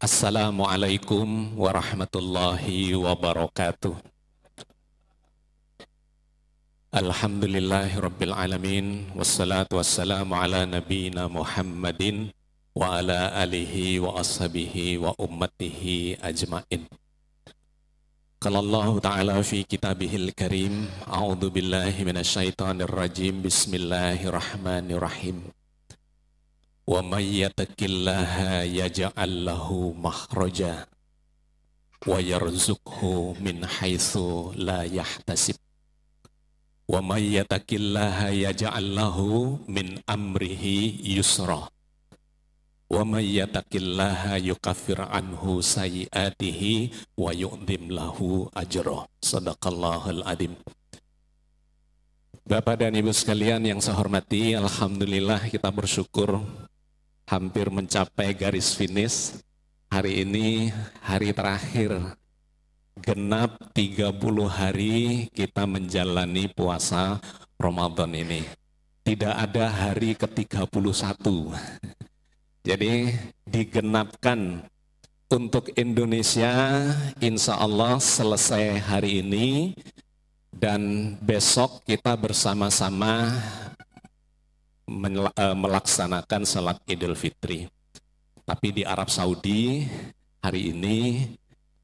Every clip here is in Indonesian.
Assalamualaikum warahmatullahi wabarakatuh. Alhamdulillahi rabbil alamin. Wassalatu wassalamu ala nabiyina Muhammadin wa ala alihi wa ashabihi wa ummatihi ajmain. Qala Allah Ta'ala fi kitabihil karim, a'udzu billahi minasyaitonir rajim, bismillahirrahmanirrahim. Wa may yattaqillaha yaj'al lahu makhraja wa yarzuqhu min haitsu la yahtasib. Wa may yattaqillaha yaj'al lahu min amrihi yusra. Wa may yattaqillaha yukaffir anhu sayyi'atihi wa yu'dhim lahu ajra. Shadaqallahul adzim. Bapak dan Ibu sekalian yang saya hormati, alhamdulillah kita bersyukur hampir mencapai garis finish. Hari ini hari terakhir, genap 30 hari kita menjalani puasa Ramadan ini. Tidak ada hari ke-31. Jadi digenapkan untuk Indonesia, insya Allah selesai hari ini. Dan besok kita bersama-sama melaksanakan salat Idul Fitri. Tapi di Arab Saudi hari ini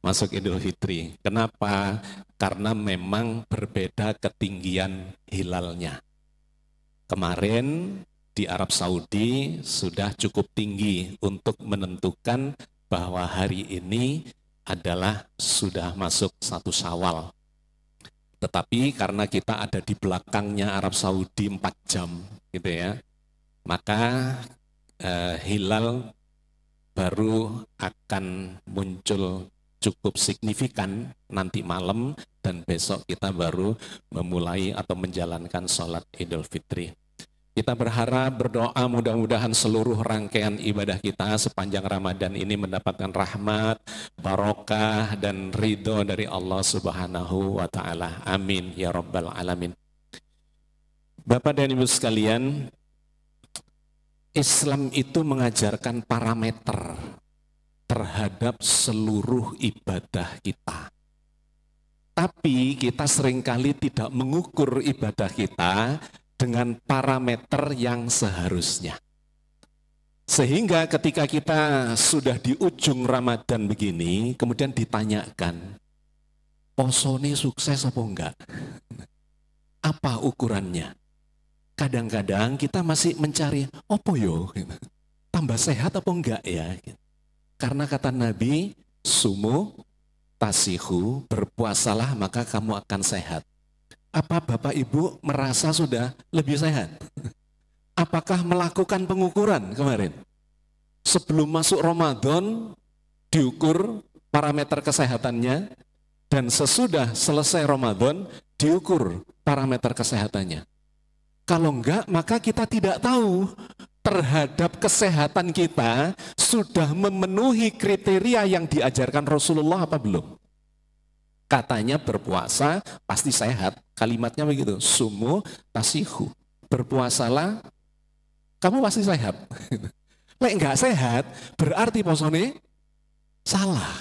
masuk Idul Fitri. Kenapa? Karena memang berbeda ketinggian hilalnya. Kemarin di Arab Saudi sudah cukup tinggi untuk menentukan bahwa hari ini adalah sudah masuk 1 Syawal. Tetapi karena kita ada di belakangnya Arab Saudi 4 jam gitu ya, maka hilal baru akan muncul cukup signifikan nanti malam, dan besok kita baru memulai atau menjalankan sholat Idul Fitri. Kita berharap, berdoa mudah-mudahan seluruh rangkaian ibadah kita sepanjang Ramadan ini mendapatkan rahmat, barokah, dan ridho dari Allah Subhanahu wa Ta'ala. Amin ya Rabbal Alamin. Bapak dan Ibu sekalian, Islam itu mengajarkan parameter terhadap seluruh ibadah kita. Tapi kita seringkali tidak mengukur ibadah kita dengan parameter yang seharusnya. Sehingga ketika kita sudah di ujung Ramadan begini, kemudian ditanyakan, posone sukses apa enggak? Apa ukurannya? Kadang-kadang kita masih mencari, apa yo? Tambah sehat apa enggak ya? Karena kata Nabi, sumu tasihu, berpuasalah maka kamu akan sehat. Apa Bapak Ibu merasa sudah lebih sehat? Apakah melakukan pengukuran kemarin? Sebelum masuk Ramadan diukur parameter kesehatannya, dan sesudah selesai Ramadan diukur parameter kesehatannya. Kalau enggak, maka kita tidak tahu terhadap kesehatan kita sudah memenuhi kriteria yang diajarkan Rasulullah apa belum. Katanya berpuasa pasti sehat. Kalimatnya begitu, sumu tasihu. Berpuasalah, kamu pasti sehat. Lek enggak sehat, berarti posone salah.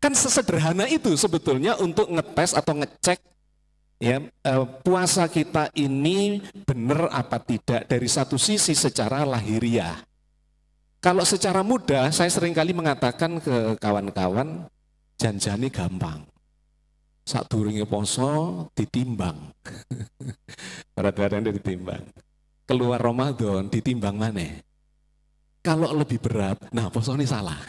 Kan sesederhana itu sebetulnya untuk ngetes atau ngecek ya, puasa kita ini benar apa tidak dari satu sisi secara lahiriah. Kalau secara mudah, saya seringkali mengatakan ke kawan-kawan, janjane gampang. Sadurunge poso ditimbang. Berat-beratnya ditimbang. Keluar Ramadan ditimbang maneh. Kalau lebih berat, nah poso ini salah.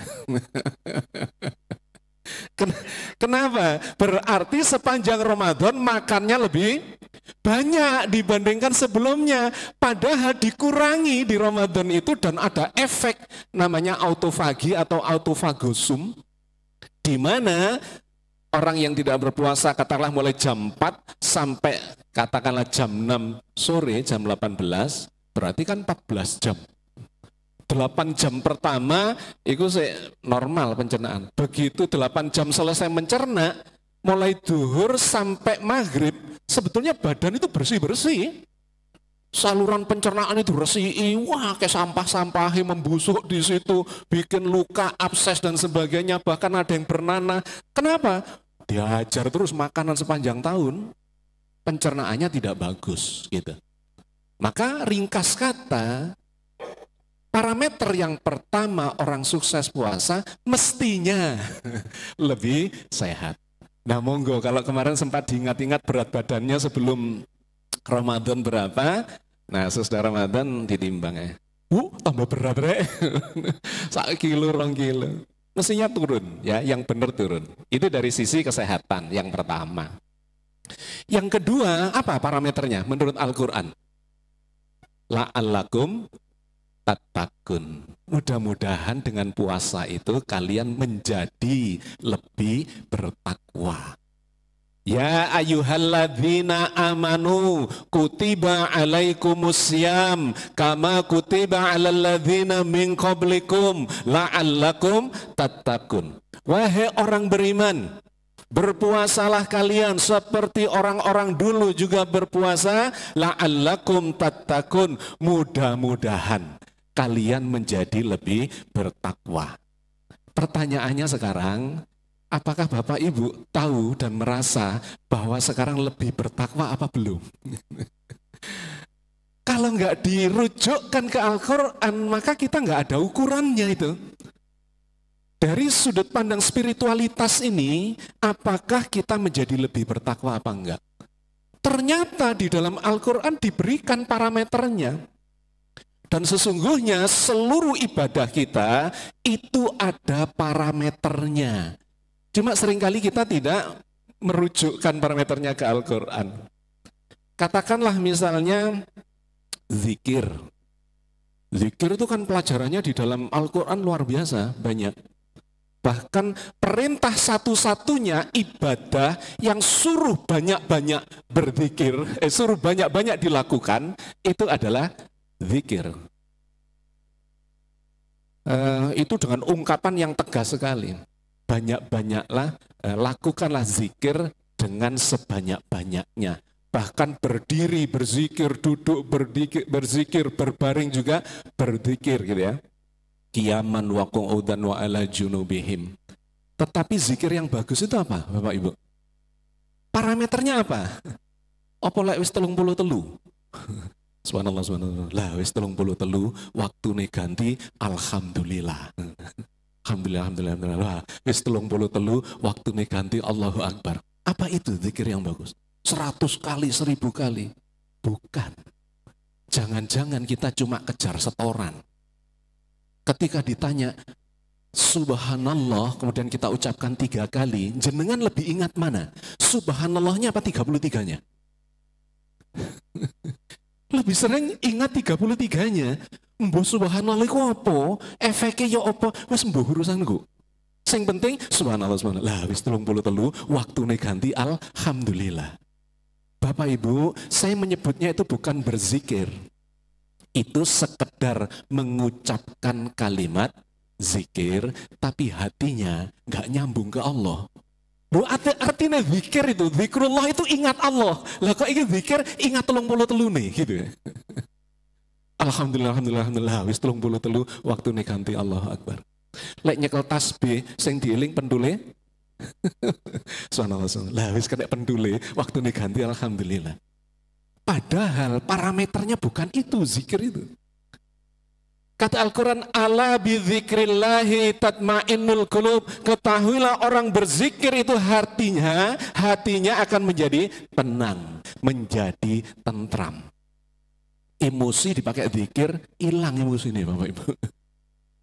Kenapa? Berarti sepanjang Ramadan makannya lebih banyak dibandingkan sebelumnya. Padahal dikurangi di Ramadan itu, dan ada efek namanya autofagi atau autofagosum, di mana orang yang tidak berpuasa katakanlah mulai jam 4 sampai katakanlah jam 6 sore, jam 18, berarti kan 14 jam. 8 jam pertama itu normal pencernaan. Begitu 8 jam selesai mencerna, mulai duhur sampai maghrib, sebetulnya badan itu bersih-bersih. Saluran pencernaan itu resiki, wah kayak sampah-sampahnya membusuk di situ, bikin luka, abses dan sebagainya, bahkan ada yang bernanah. Kenapa? Diajar terus makanan sepanjang tahun, pencernaannya tidak bagus gitu. Maka ringkas kata, parameter yang pertama orang sukses puasa mestinya lebih sehat. Nah monggo, kalau kemarin sempat diingat-ingat berat badannya sebelum Ramadan berapa? Nah sesudah Ramadan ditimbang ya. Tambah berat rek. 1 kilo, 2 kilo. Mestinya turun ya, yang benar turun. Itu dari sisi kesehatan yang pertama. Yang kedua, apa parameternya menurut Al-Quran? La'allakum tattaqun. Mudah-mudahan dengan puasa itu kalian menjadi lebih bertakwa. Ya ayyuhalladzina amanu kutiba alaikumussyam kama kutiba alal ladzina min qablikum la'allakum tattaqun. Wahai orang beriman, berpuasalah kalian seperti orang-orang dulu juga berpuasa, la'allakum tattaqun, mudah-mudahan kalian menjadi lebih bertakwa. Pertanyaannya sekarang, apakah Bapak Ibu tahu dan merasa bahwa sekarang lebih bertakwa apa belum? Kalau nggak dirujukkan ke Al-Quran, maka kita nggak ada ukurannya itu. Dari sudut pandang spiritualitas ini, apakah kita menjadi lebih bertakwa apa enggak? Ternyata di dalam Al-Quran diberikan parameternya. Dan sesungguhnya seluruh ibadah kita itu ada parameternya. Cuma seringkali kita tidak merujukkan parameternya ke Al-Quran. Katakanlah misalnya zikir. Zikir itu kan pelajarannya di dalam Al-Quran luar biasa, banyak. Bahkan perintah satu-satunya ibadah yang suruh banyak-banyak berzikir, suruh banyak-banyak dilakukan, itu adalah zikir. Itu dengan ungkapan yang tegas sekali. Banyak-banyaklah, lakukanlah zikir dengan sebanyak-banyaknya. Bahkan berdiri berzikir, duduk berzikir, berbaring juga berzikir gitu ya. Qiyaman wa qu'udan wa ala junubihim. Tetapi zikir yang bagus itu apa Bapak Ibu? Parameternya apa? Apa lek wis 33? Subhanallah, subhanallah. Lah wis 33 waktune ganti alhamdulillah. Alhamdulillah, alhamdulillah, alhamdulillah. Wis 33 waktune ganti Allahu Akbar. Apa itu zikir yang bagus? 100 kali, 1000 kali? Bukan. Jangan-jangan kita cuma kejar setoran. Ketika ditanya subhanallah, kemudian kita ucapkan 3 kali, jenengan lebih ingat mana? Subhanallahnya apa 33-nya? Lebih sering ingat 33-nya. Mbah subhanallah itu apa? Efeknya ya apa? Wes mbah urusanku. Sing penting subhanallah, subhanallah. Lah wis 33 waktune ganti alhamdulillah. Bapak Ibu, saya menyebutnya itu bukan berzikir. Itu sekedar mengucapkan kalimat zikir, tapi hatinya nggak nyambung ke Allah. Bu, artinya zikir itu, zikrullah itu ingat Allah. Lah kok ini zikir ingat 33 nih, gitu ya. Alhamdulillah, alhamdulillah, alhamdulillah, wis 33 waktu nih ganti Allahu Akbar. Lek nyekel tasbih, sing dieling pendule. Subhanallah, lah wis kena pendule, waktu nih ganti alhamdulillah. Padahal parameternya bukan itu, zikir itu. Kata Al-Quran, ala bidzikrillahi tatmainnul qulub. Ketahuilah orang berzikir itu hatinya akan menjadi tenang, menjadi tentram. Emosi dipakai zikir, hilang emosi ini Bapak Ibu.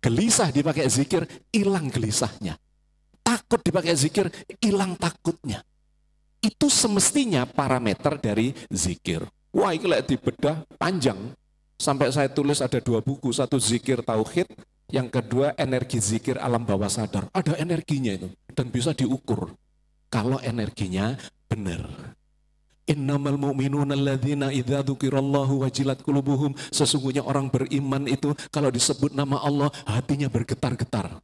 Gelisah dipakai zikir, hilang gelisahnya. Takut dipakai zikir, hilang takutnya. Itu semestinya parameter dari zikir. Wah, ini lek dibedah panjang. Sampai saya tulis ada 2 buku, satu zikir tauhid, yang kedua energi zikir alam bawah sadar. Ada energinya itu dan bisa diukur kalau energinya benar. Innamal mu'minuna alladzina idza dzukirallahu wajilat qulubuhum. Sesungguhnya orang beriman itu kalau disebut nama Allah hatinya bergetar-getar.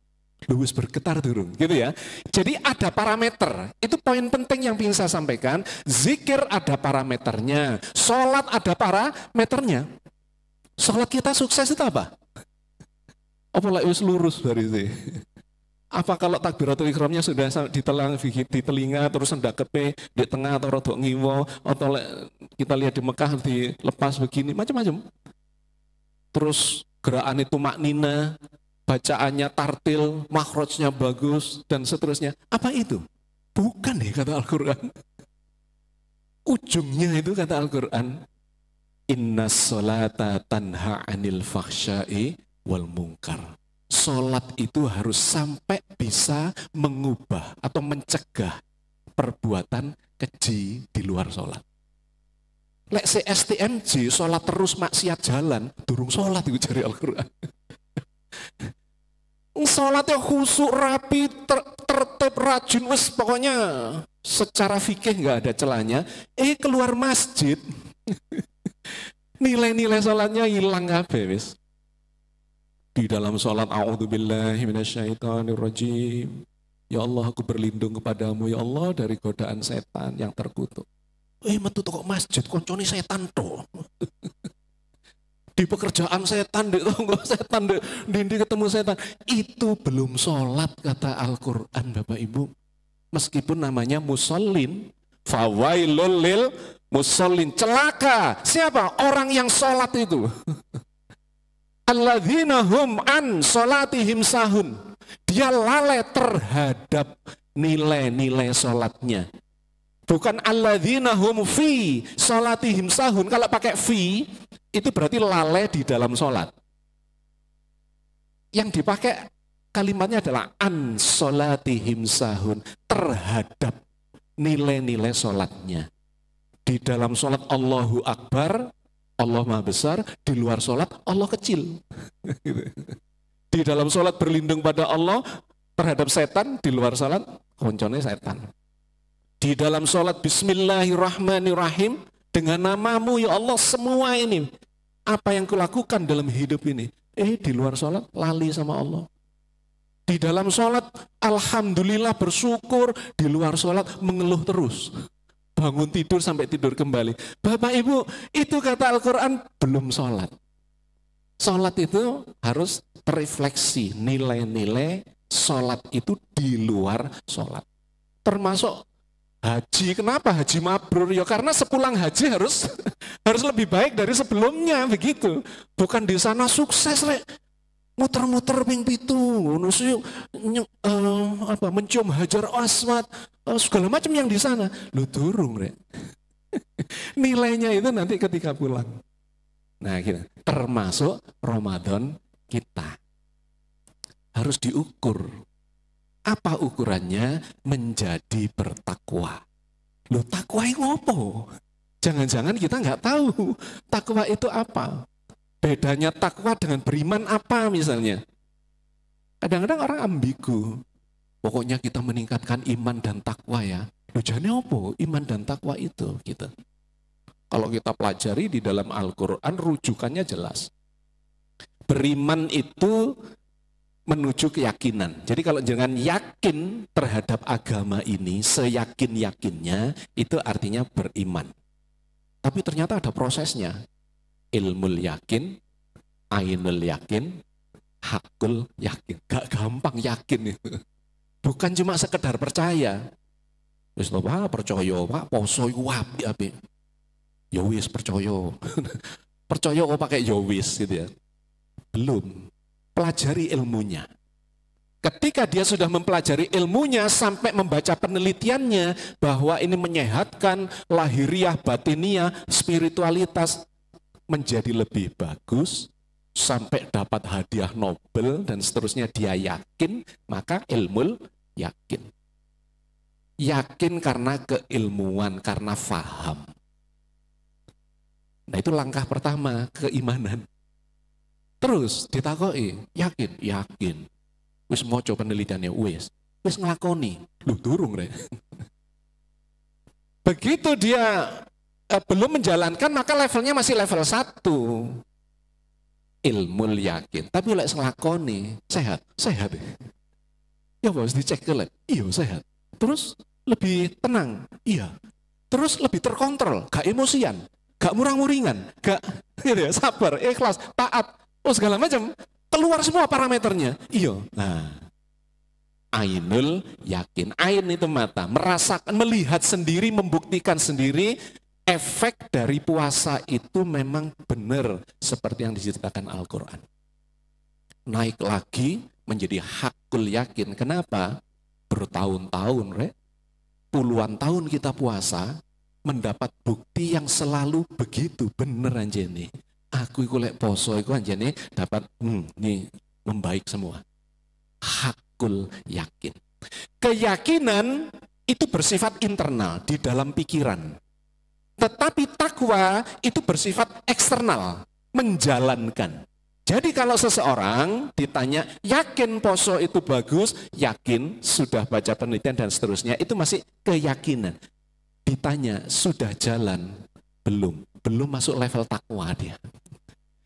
Luwes bergetar durung, gitu ya. Jadi ada parameter, itu poin penting yang ingin saya sampaikan. Zikir ada parameternya, sholat ada parameternya. Sholat kita sukses itu apa? Apa wis lurus berarti? Apa kalau takbiratul ihramnya sudah di telinga terus hendak kepe di tengah atau rodok ngiwo, atau kita lihat di Mekah dilepas begini, macam-macam. Terus gerakan itu maknina, bacaannya tartil, makhrajnya bagus, dan seterusnya. Apa itu? Bukan ya kata Al-Quran. Ujungnya itu kata Al-Quran, inna sholata tanha anil fakhsya'i wal munkar. Sholat itu harus sampai bisa mengubah atau mencegah perbuatan keji di luar sholat. Lek STMJ, sholat terus maksiat jalan, durung sholat itu jari Al-Quran. Sholatnya khusyuk, rapi, tertib, rajin, wes pokoknya secara fikih nggak ada celahnya. Keluar masjid, nilai-nilai sholatnya hilang kabeh wes. Di dalam sholat, a'udzubillahi minasyaitonirrajim. Ya Allah, aku berlindung kepadamu ya Allah dari godaan setan yang terkutuk. Metu kok masjid, koncone setan toh. Di pekerjaan setan, di tonggo setan, di ketemu setan. Itu belum sholat kata Al-Quran Bapak Ibu. Meskipun namanya musallin, fawailul lil musallin. Celaka, siapa? Orang yang sholat itu. Alladzina hum an sholatihim sahun. Dia lalai terhadap nilai-nilai sholatnya. Bukan alladzina hum fi sholatihim sahun. Kalau pakai fi, itu berarti lalai di dalam sholat. Yang dipakai kalimatnya adalah an sholatihim sahun, terhadap nilai-nilai sholatnya. Di dalam sholat Allahu Akbar, Allah Maha Besar. Di luar sholat Allah kecil. Di dalam sholat berlindung pada Allah terhadap setan, di luar sholat koncone setan. Di dalam sholat Bismillahirrahmanirrahim, dengan namamu ya Allah semua ini. Apa yang kulakukan dalam hidup ini. Di luar sholat lali sama Allah. Di dalam sholat alhamdulillah bersyukur. Di luar sholat mengeluh terus. Bangun tidur sampai tidur kembali. Bapak Ibu, itu kata Al-Quran belum sholat. Sholat itu harus terrefleksi nilai-nilai sholat itu di luar sholat. Termasuk haji. Kenapa haji mabrur? Ya karena sepulang haji harus lebih baik dari sebelumnya, begitu. Bukan di sana sukses muter-muter ping pitu, mencium hajar aswad, segala macam yang di sana. Lu durung nilainya itu nanti ketika pulang. Nah, gitu. Termasuk Ramadan kita harus diukur. Apa ukurannya? Menjadi bertakwa. Loh, takwa itu apa? Jangan-jangan kita nggak tahu takwa itu apa. Bedanya takwa dengan beriman apa misalnya? Kadang-kadang orang ambigu. Pokoknya kita meningkatkan iman dan takwa ya. Loh, jane apa iman dan takwa itu? Gitu. Kalau kita pelajari di dalam Al-Quran, rujukannya jelas. Beriman itu menuju keyakinan. Jadi kalau jangan yakin terhadap agama ini, seyakin-yakinnya, itu artinya beriman. Tapi ternyata ada prosesnya. Ilmul yakin, ainul yakin, hakul yakin. Gak gampang yakin itu. Bukan cuma sekedar percaya. Wis Pak, percaya Pak, poso iku apik. Ya wis percaya. Percaya kok pakai ya wis gitu ya. Belum. Pelajari ilmunya. Ketika dia sudah mempelajari ilmunya sampai membaca penelitiannya bahwa ini menyehatkan lahiriah, batiniah, spiritualitas menjadi lebih bagus sampai dapat hadiah Nobel dan seterusnya, dia yakin, maka ilmu yakin. Yakin karena keilmuan, karena faham. Nah, itu langkah pertama, keimanan. Terus ditakoi, yakin, yakin. Wis moco penelitiannya, wis ngelakoni. Lu durung Begitu dia belum menjalankan, maka levelnya masih level 1. Ilmu yakin. Tapi lek ngelakoni, sehat. Ya bos, dicek ke lab. Iya sehat. Terus lebih tenang. Iya. Terus lebih terkontrol, gak emosian, gak murang-muringan, gak gitu ya, sabar, ikhlas, taat, segala macam. Keluar semua parameternya. Iya. Nah, ainul yakin. Ain itu mata, merasakan, melihat sendiri, membuktikan sendiri efek dari puasa itu memang benar seperti yang diceritakan Al-Quran. Naik lagi menjadi hakul yakin. Kenapa? Bertahun-tahun, puluhan tahun kita puasa, mendapat bukti yang selalu begitu bener anjene. Aku iku lek poso iku anjene dapat nih membaik semua. Hakul yakin. Keyakinan itu bersifat internal di dalam pikiran. Tetapi takwa itu bersifat eksternal, menjalankan. Jadi kalau seseorang ditanya, yakin poso itu bagus, yakin, sudah baca penelitian dan seterusnya, itu masih keyakinan. Ditanya, sudah jalan? Belum. Belum masuk level takwa dia.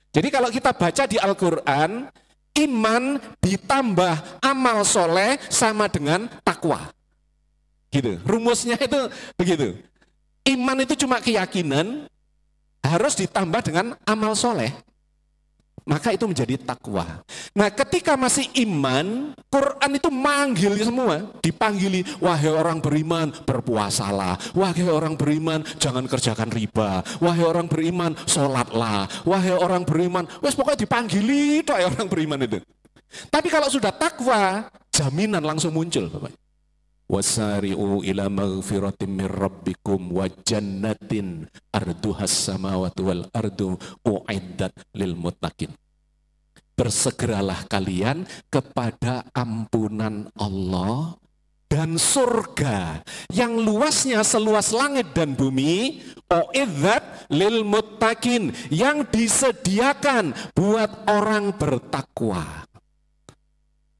Jadi kalau kita baca di Al-Quran, iman ditambah amal soleh sama dengan takwa. Gitu. Rumusnya itu begitu. Iman itu cuma keyakinan, harus ditambah dengan amal soleh. Maka itu menjadi takwa. Nah ketika masih iman, Quran itu manggil semua. Dipanggili, wahai orang beriman, berpuasalah. Wahai orang beriman, jangan kerjakan riba. Wahai orang beriman, sholatlah. Wahai orang beriman, wes pokoknya dipanggili itu orang beriman itu. Tapi kalau sudah takwa, jaminan langsung muncul Bapak. Wasari'u ila maghfiratin min rabbikum wa jannatin arduhas samawati wal ardu u'iddat lil muttaqin. Bersegeralah kalian kepada ampunan Allah dan surga yang luasnya seluas langit dan bumi, u'iddat lil muttaqin, yang disediakan buat orang bertakwa.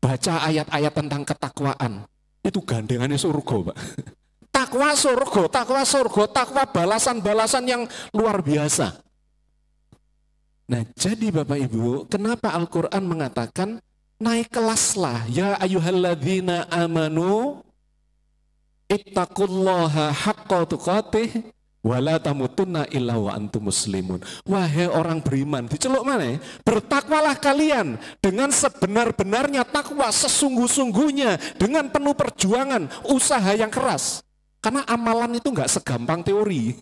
Baca ayat-ayat tentang ketakwaan. Itu gandengannya surga, Pak. Takwa surga, takwa balasan-balasan yang luar biasa. Nah, jadi Bapak Ibu, kenapa Al-Quran mengatakan naik kelaslah, ya ayyuhalladzina amanu ittaqullaha haqqa tuqatih wala tamutunna illa wa antum muslimun. Wahai orang beriman, diceluk mana? Bertakwalah kalian dengan sebenar-benarnya takwa, sesungguh-sungguhnya, dengan penuh perjuangan, usaha yang keras. Karena amalan itu nggak segampang teori.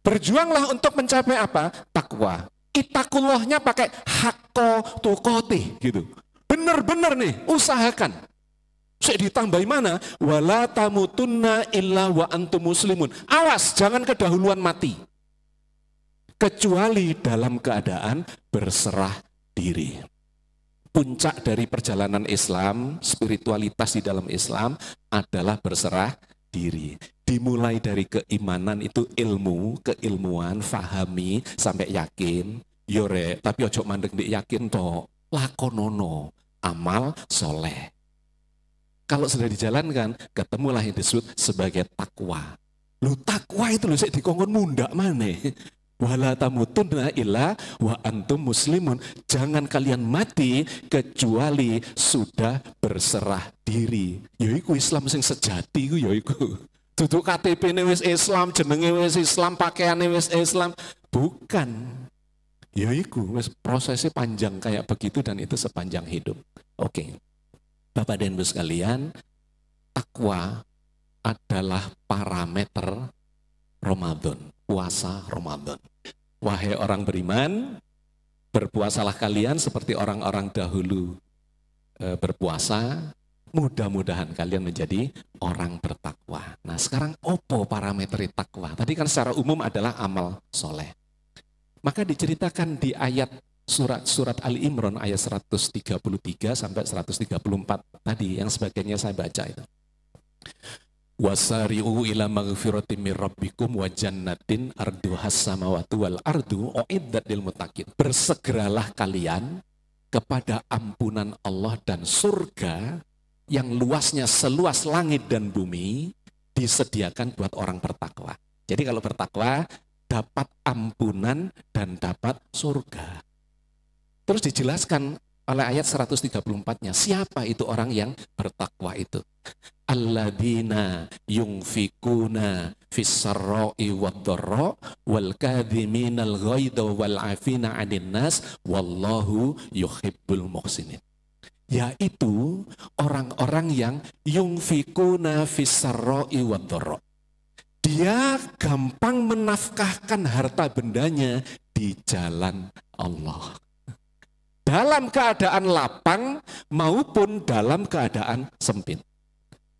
Berjuanglah untuk mencapai apa? Takwa. Ittaqullahnya pakai haqqa tuqatih gitu. Benar-benar nih, usahakan. Saya ditambahi mana? Wala tamutunna illa wa antum muslimun. Awas, jangan kedahuluan mati. Kecuali dalam keadaan berserah diri. Puncak dari perjalanan Islam, spiritualitas di dalam Islam adalah berserah diri. Dimulai dari keimanan itu ilmu, keilmuan, fahami sampai yakin. Yore, tapi ojo mandek di yakin toh, lakonono, amal soleh. Kalau sudah dijalankan, ketemulah yang disebut sebagai takwa. Lu takwa itu lu saya dikongkon mundak mana? Wala tamutunna illa wa antum muslimun. Jangan kalian mati kecuali sudah berserah diri. Yaiku Islam sing sejati ku yaiku. Duduk KTP ini wis Islam, jenenge wis Islam, pakaiannya wis Islam. Bukan. Yaiku wis prosesnya panjang kayak begitu dan itu sepanjang hidup. Oke. Bapak dan Ibu sekalian, takwa adalah parameter Ramadan, puasa Ramadan. Wahai orang beriman, berpuasalah kalian seperti orang-orang dahulu berpuasa. Mudah-mudahan kalian menjadi orang bertakwa. Nah sekarang opo parameter takwa? Tadi kan secara umum adalah amal soleh. Maka diceritakan di ayat surat Ali Imran ayat 133 sampai 134 tadi yang sebagainya saya baca itu. Wasari'u ila maghfiratin min rabbikum wa jannatin arduhas samawati wal ardu u'iddat lil muttaqin. Bersegeralah kalian kepada ampunan Allah dan surga yang luasnya seluas langit dan bumi disediakan buat orang bertakwa. Jadi kalau bertakwa dapat ampunan dan dapat surga. Terus dijelaskan oleh ayat 134-nya. Siapa itu orang yang bertakwa itu? Alladzina yunfikuna fis-sarra'i wad-dharra wal kadhiminal ghaidha wal 'afina 'anil nas wallahu yuhibbul muhsinin. Yaitu orang-orang yang yunfikuna fis-sarra'i wad-dharra. Dia gampang menafkahkan harta bendanya di jalan Allah. Dalam keadaan lapang maupun dalam keadaan sempit.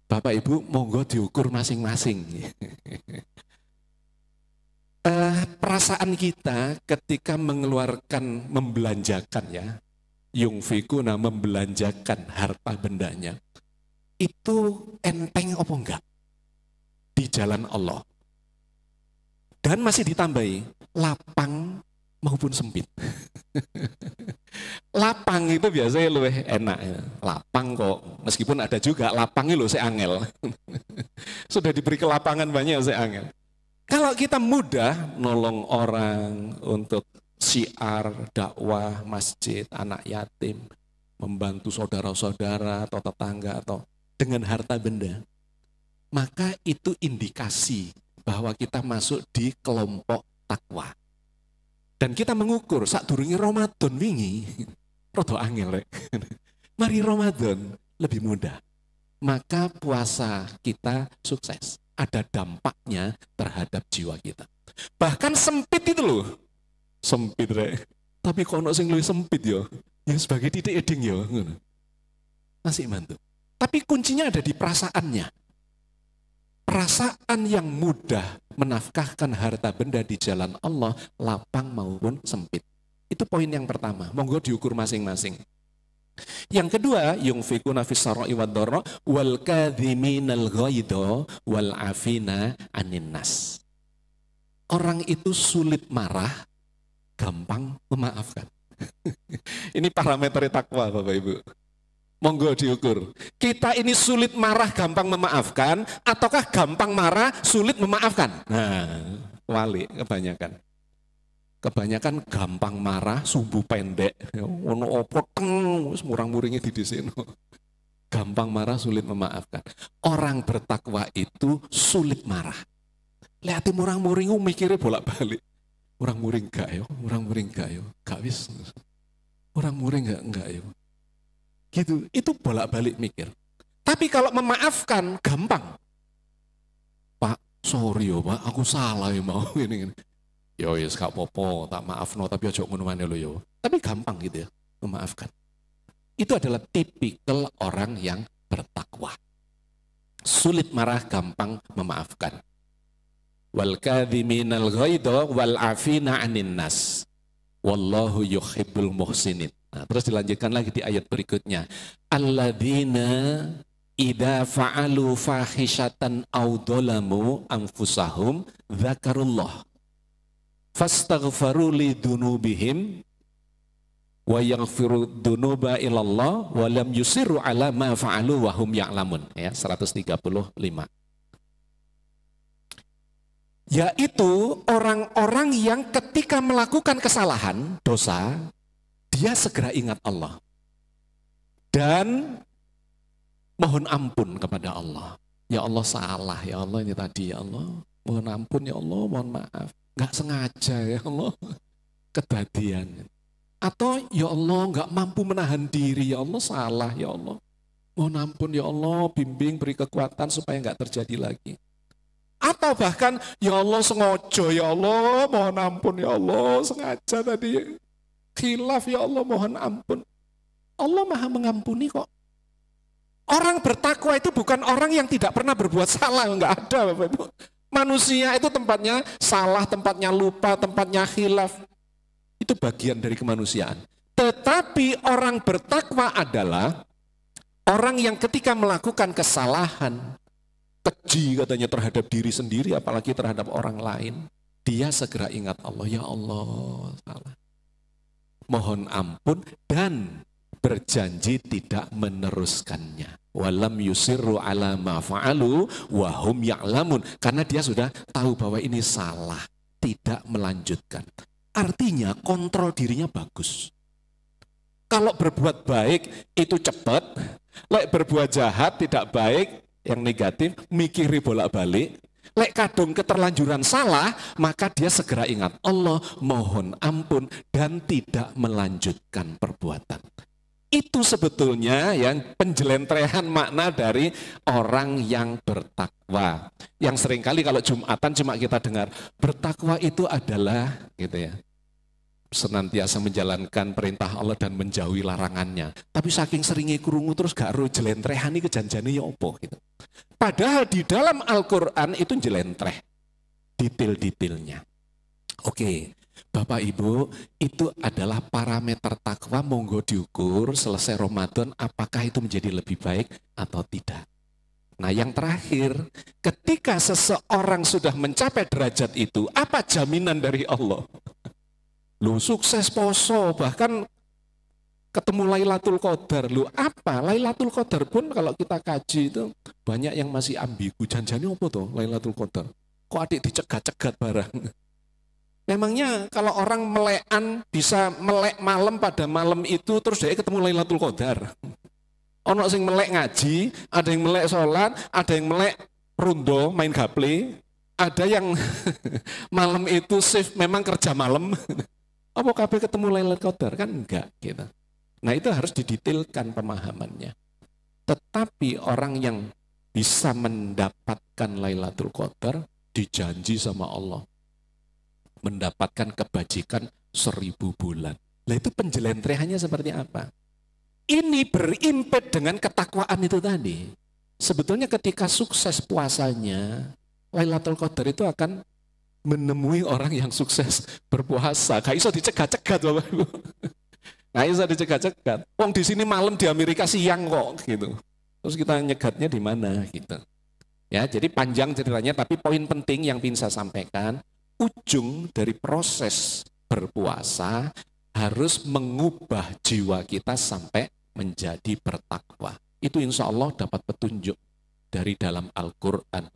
Bapak Ibu, monggo diukur masing-masing. Perasaan kita ketika mengeluarkan, membelanjakan ya, yungfikuna membelanjakan harta bendanya, itu enteng apa enggak? Di jalan Allah. Dan masih ditambahi, lapang maupun sempit. Lapang itu biasanya lebih enak. Lapang kok, meskipun ada juga lapangnya loh saya angel. Sudah diberi kelapangan banyak saya angel. Kalau kita mudah nolong orang untuk syiar, dakwah, masjid, anak yatim, membantu saudara-saudara atau tetangga atau dengan harta benda, maka itu indikasi bahwa kita masuk di kelompok takwa. Dan kita mengukur saat durungi Ramadan wingi, rada angel rek. Mari Ramadan lebih mudah. Maka puasa kita sukses. Ada dampaknya terhadap jiwa kita. Bahkan sempit itu loh. Sempit rek. Tapi kono sing luwih sempit yo. Ya sebagai titik eding yo. Masih mantu. Tapi kuncinya ada di perasaannya. Perasaan yang mudah menafkahkan harta benda di jalan Allah, lapang maupun sempit. Itu poin yang pertama, monggo diukur masing-masing. Yang kedua, yungfikuna fis-sarra'i wad-dharra wal kadhiminal ghaidha wal 'afina 'anil nas. Orang itu sulit marah, gampang memaafkan. Ini parameter takwa Bapak Ibu. Monggo diukur. Kita ini sulit marah, gampang memaafkan, ataukah gampang marah, sulit memaafkan? Nah, wali kebanyakan. Kebanyakan gampang marah, sumbu pendek. Ono opo teng, murang-muringnya di sini. Gampang marah, sulit memaafkan. Orang bertakwa itu sulit marah. Lihat murang-muringu mikirnya bolak-balik. Murang-muring gak yo, murang-muring gak yo. Gak wis. Murang-muring enggak yo. Gitu, itu bolak-balik mikir. Tapi kalau memaafkan gampang. Pak, sorry yo Pak, aku salah ya mau ini. Yo yes gak apa-apa, tak maafno tapi ojo ngono maneh lho yo. Tapi gampang gitu ya, memaafkan. Itu adalah tipikal orang yang bertakwa. Sulit marah, gampang memaafkan. Wal kadhiminal ghaidha wal 'afina 'anil nas. Wallahu yuhibbul muhsinin. Nah, terus dilanjutkan lagi di ayat berikutnya. Alladzina idza fa'alu fahishatan aw dzalamu anfusahum dzakarullah fastaghfaru li dzunubihim wa yaghfiru dzunuba ilallah wa lam yusirru ala ma fa'alu wa hum ya'lamun. Ya, 135. Yaitu orang-orang yang ketika melakukan kesalahan, dosa, dia segera ingat Allah. Dan mohon ampun kepada Allah. Ya Allah salah, ya Allah ini tadi ya Allah. Mohon ampun ya Allah, mohon maaf. Nggak sengaja ya Allah. Kedadian. Atau ya Allah nggak mampu menahan diri, ya Allah salah ya Allah. Mohon ampun ya Allah, bimbing beri kekuatan supaya nggak terjadi lagi. Atau bahkan ya Allah sengaja ya Allah, mohon ampun ya Allah, sengaja tadi. Khilaf ya Allah mohon ampun. Allah maha mengampuni kok. Orang bertakwa itu bukan orang yang tidak pernah berbuat salah. Enggak ada Bapak Ibu. Manusia itu tempatnya salah, tempatnya lupa, tempatnya khilaf. Itu bagian dari kemanusiaan. Tetapi orang bertakwa adalah orang yang ketika melakukan kesalahan, keji katanya terhadap diri sendiri apalagi terhadap orang lain, dia segera ingat Allah, ya Allah salah. Mohon ampun dan berjanji tidak meneruskannya. Walam yusirru ala ma fa'alu wa hum ya'lamun. Karena dia sudah tahu bahwa ini salah, tidak melanjutkan. Artinya kontrol dirinya bagus. Kalau berbuat baik itu cepat, lek berbuat jahat tidak baik, yang negatif, mikiri bolak-balik. Lek kadung keterlanjuran salah, maka dia segera ingat Allah, mohon ampun, dan tidak melanjutkan perbuatan. Itu sebetulnya yang penjelentrehan makna dari orang yang bertakwa. Yang seringkali kalau Jumatan cuma kita dengar, bertakwa itu adalah gitu ya, senantiasa menjalankan perintah Allah dan menjauhi larangannya. Tapi saking seringnya krungu terus gak ro jelentrehan iki janjane ya opo gitu. Padahal di dalam Al-Qur'an itu jelentreh detail-detailnya. Oke, Bapak Ibu, itu adalah parameter takwa, monggo diukur selesai Ramadan apakah itu menjadi lebih baik atau tidak. Nah yang terakhir, ketika seseorang sudah mencapai derajat itu, apa jaminan dari Allah? Lu sukses poso, bahkan ketemu Lailatul Qadar. Lu apa? Lailatul Qadar pun kalau kita kaji itu banyak yang masih ambigu. Janjane apa tuh Lailatul Qadar? Kok adik dicegat-cegat barang? Memangnya kalau orang melekan bisa melek malam pada malam itu terus dia ketemu Lailatul Qadar. Ono sing melek ngaji, ada yang melek sholat, ada yang melek rundo main gaple, ada yang malam itu shift memang kerja malam. Apa kabeh ketemu Lailatul Qadar? Kan enggak gitu. Nah itu harus didetailkan pemahamannya. Tetapi orang yang bisa mendapatkan Lailatul Qadar dijanji sama Allah mendapatkan kebajikan 1000 bulan. Nah itu penjelentrehannya seperti apa? Ini berimpet dengan ketakwaan itu tadi. Sebetulnya ketika sukses puasanya, Lailatul Qadar itu akan menemui orang yang sukses berpuasa. Gak iso dicegat-cegat Bapak Ibu. Gak iso dicegat-cegat. Wong di sini malam, di Amerika siang kok gitu. Terus kita nyegatnya di mana gitu. Ya, jadi panjang ceritanya, tapi poin penting yang ingin saya sampaikan, ujung dari proses berpuasa harus mengubah jiwa kita sampai menjadi bertakwa. Itu insya Allah dapat petunjuk dari dalam Al-Quran.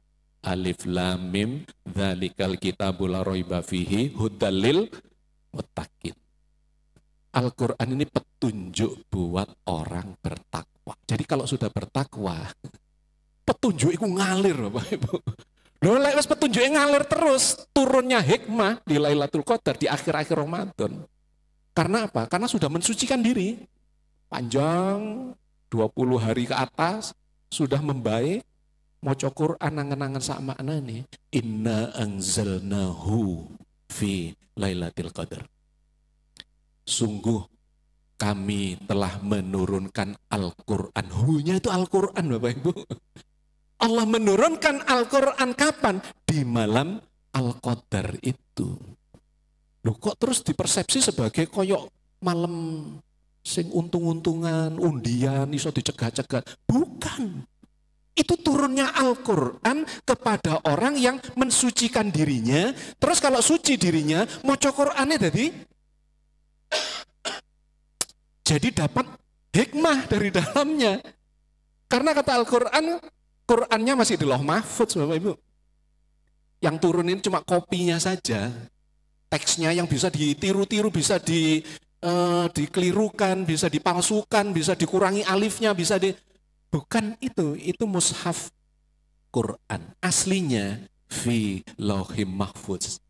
Alif Lam Mim dzalikal kitabul la raiba fihi hudal lil muttaqin. Al-Quran ini petunjuk buat orang bertakwa. Jadi kalau sudah bertakwa, petunjuk itu ngalir Bapak Ibu. Loh, lewat petunjuknya ngalir terus, turunnya hikmah di Lailatul Qadar di akhir-akhir Ramadan. Karena apa? Karena sudah mensucikan diri. Panjang, 20 hari ke atas, sudah membaik, maca Quran angen-angen sak maknane. Inna anzalnahu fi Lailatul Qadar. Sungguh kami telah menurunkan Al-Quran. Hu-nya itu Al-Quran Bapak Ibu. Allah menurunkan Al-Quran kapan? Di malam Al-Qadar itu. Loh kok terus dipersepsi sebagai koyok malam sing untung-untungan, undian, iso dicegah-cegah. Bukan. Itu turunnya Al-Quran kepada orang yang mensucikan dirinya. Terus kalau suci dirinya, maca Qur'annya jadi dapat hikmah dari dalamnya. Karena kata Al-Quran, Qurannya masih di Lauh Mahfudz Bapak Ibu. Yang turun ini cuma kopinya saja. Teksnya yang bisa ditiru-tiru, bisa dikelirukan, bisa dipalsukan, bisa dikurangi alifnya, bisa bukan itu mushaf Quran. Aslinya fi Lauhim Mahfudz.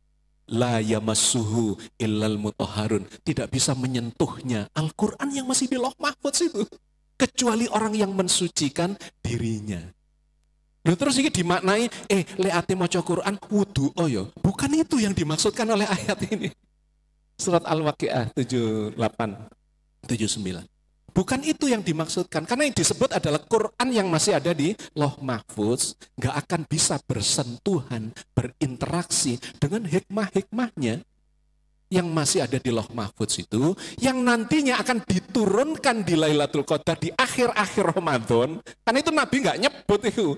La yamassuhu illal mutahharun. Tidak bisa menyentuhnya Al-Quran yang masih di Lauh Mahfudz itu. Kecuali orang yang mensucikan dirinya. Lalu terus ini dimaknai, leate maca Quran wudu, oh ya, bukan itu yang dimaksudkan oleh ayat ini. Surat Al-Waqiah 78, 79. Bukan itu yang dimaksudkan, karena yang disebut adalah Quran yang masih ada di Lauh Mahfudz, nggak akan bisa bersentuhan, berinteraksi dengan hikmah-hikmahnya yang masih ada di Lauh Mahfudz itu, yang nantinya akan diturunkan di Lailatul Qadar di akhir-akhir Ramadan. Karena itu Nabi nggak nyebut itu.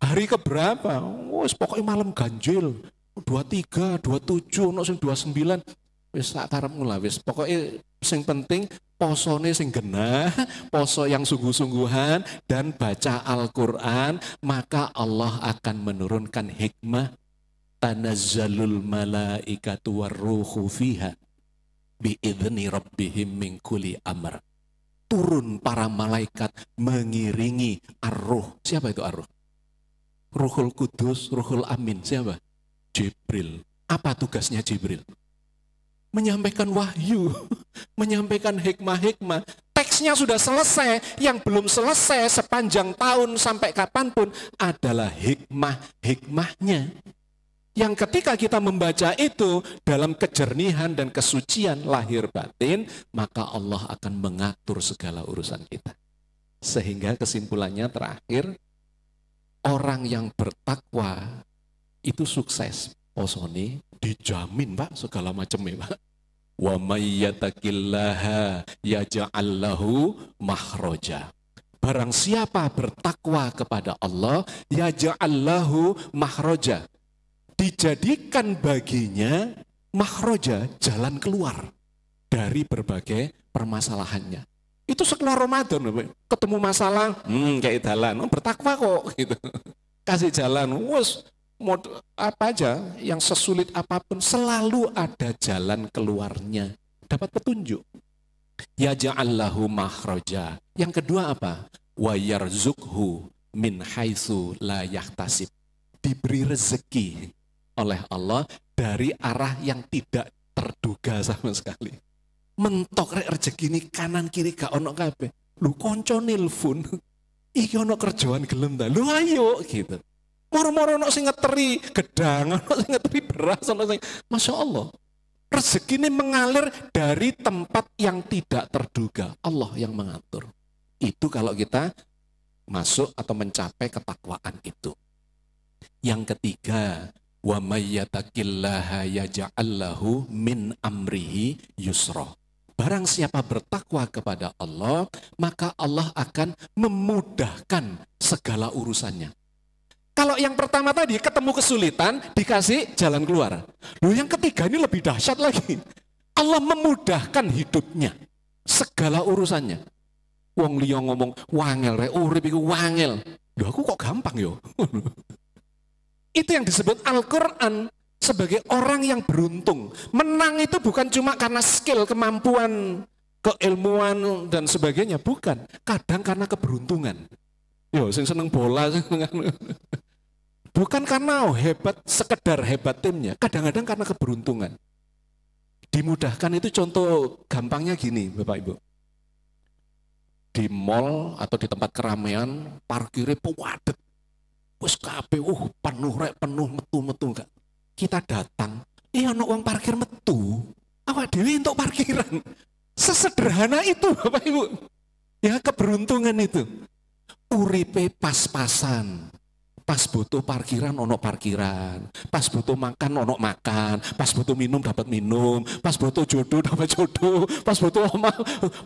Hari keberapa? Oh, pokoknya malam ganjil. 23, 27, no sing 29. Wis sak karepmu lah wis. Pokoknya sing penting posone sing genah, poso yang sungguh-sungguhan dan baca Al-Qur'an, maka Allah akan menurunkan hikmah. Tanazzalul malaikatu warruhu fiha biidzni rabbihim min kulli amr. turun para malaikat mengiringi ar-ruh. Siapa itu ar-ruh? Ruhul Kudus, Ruhul Amin. Siapa? Jibril. Apa tugasnya Jibril? Menyampaikan wahyu, menyampaikan hikmah-hikmah. Teksnya sudah selesai, yang belum selesai sepanjang tahun sampai kapanpun adalah hikmah-hikmahnya. Yang ketika kita membaca itu dalam kejernihan dan kesucian lahir batin, maka Allah akan mengatur segala urusan kita. Sehingga kesimpulannya terakhir, orang yang bertakwa itu sukses. Posoni dijamin Pak segala macamnya Pak. Wa may yattaqillaha yaj'al lahu makhraja. Barang siapa bertakwa kepada Allah, yaj'al lahu makhraja. Dijadikan baginya makhraja, jalan keluar dari berbagai permasalahannya. Itu setelah Ramadan, ketemu masalah, kayak jalan, bertakwa kok, gitu. Kasih jalan, apa aja, yang sesulit apapun, selalu ada jalan keluarnya. Dapat petunjuk. Ya ja'allahu makhraja. Yang kedua apa? Wa yarzukhu min haitsu la yahtasib. Diberi rezeki oleh Allah dari arah yang tidak terduga sama sekali. Mentok rek rezeki ini kanan kiri gak ono kabeh. Lu konco nilfun. Iki ono kerjaan gelem ta. Lu ayo gitu. Moro-moro ono sing ngeteri gedang, ono sing ngeteri beras, ono sing Masya Allah. Rezeki ini mengalir dari tempat yang tidak terduga. Allah yang mengatur. Itu kalau kita masuk atau mencapai ketakwaan itu. Yang ketiga, wa may yattaqillaha yaj'al lahu min amrihi yusra. Barang siapa bertakwa kepada Allah, maka Allah akan memudahkan segala urusannya. Kalau yang pertama tadi ketemu kesulitan, dikasih jalan keluar. Loh yang ketiga ini lebih dahsyat lagi. Allah memudahkan hidupnya, segala urusannya. Wong liya ngomong, wangel rek urip iku wangel. Loh aku kok gampang yo. Itu yang disebut Al-Quran sebagai orang yang beruntung. Menang itu bukan cuma karena skill, kemampuan, keilmuan, dan sebagainya. Bukan. Kadang karena keberuntungan. Yo, sing seneng bola. Bukan karena hebat, sekedar hebat timnya. Kadang-kadang karena keberuntungan. Dimudahkan itu contoh gampangnya gini, Bapak Ibu. Di mall atau di tempat keramaian, parkirnya padet. Wes kabeh penuh rek, penuh metu enggak. Kita datang, ono uang parkir metu. Awak dhewe untuk parkiran. Sesederhana itu Bapak Ibu. Ya keberuntungan itu. Uripe pas-pasan. Pas butuh parkiran ono parkiran. Pas butuh makan ono makan. Pas butuh minum dapat minum. Pas butuh jodoh dapat jodoh. Pas butuh omah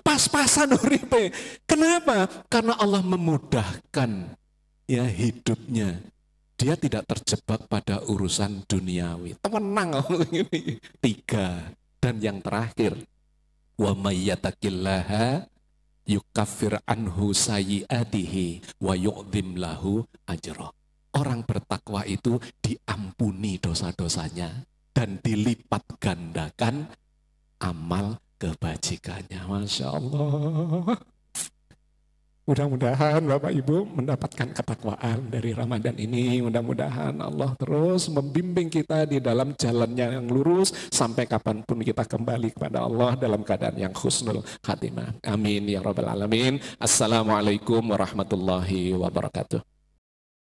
pas-pasan uripe. Kenapa? Karena Allah memudahkan ya hidupnya. Dia tidak terjebak pada urusan duniawi. Tenang. 3. Dan yang terakhir, wa may yattaqillaha yukaffir anhu sayyi'atihi wa yu'dzim lahu ajra. Orang bertakwa itu diampuni dosa-dosanya dan dilipat gandakan amal kebajikannya. Masya Allah. Mudah-mudahan Bapak Ibu mendapatkan ketakwaan dari Ramadan ini. Mudah-mudahan Allah terus membimbing kita di dalam jalannya yang lurus sampai kapanpun kita kembali kepada Allah dalam keadaan yang husnul khatimah. Amin ya rabbal alamin. Assalamualaikum warahmatullahi wabarakatuh.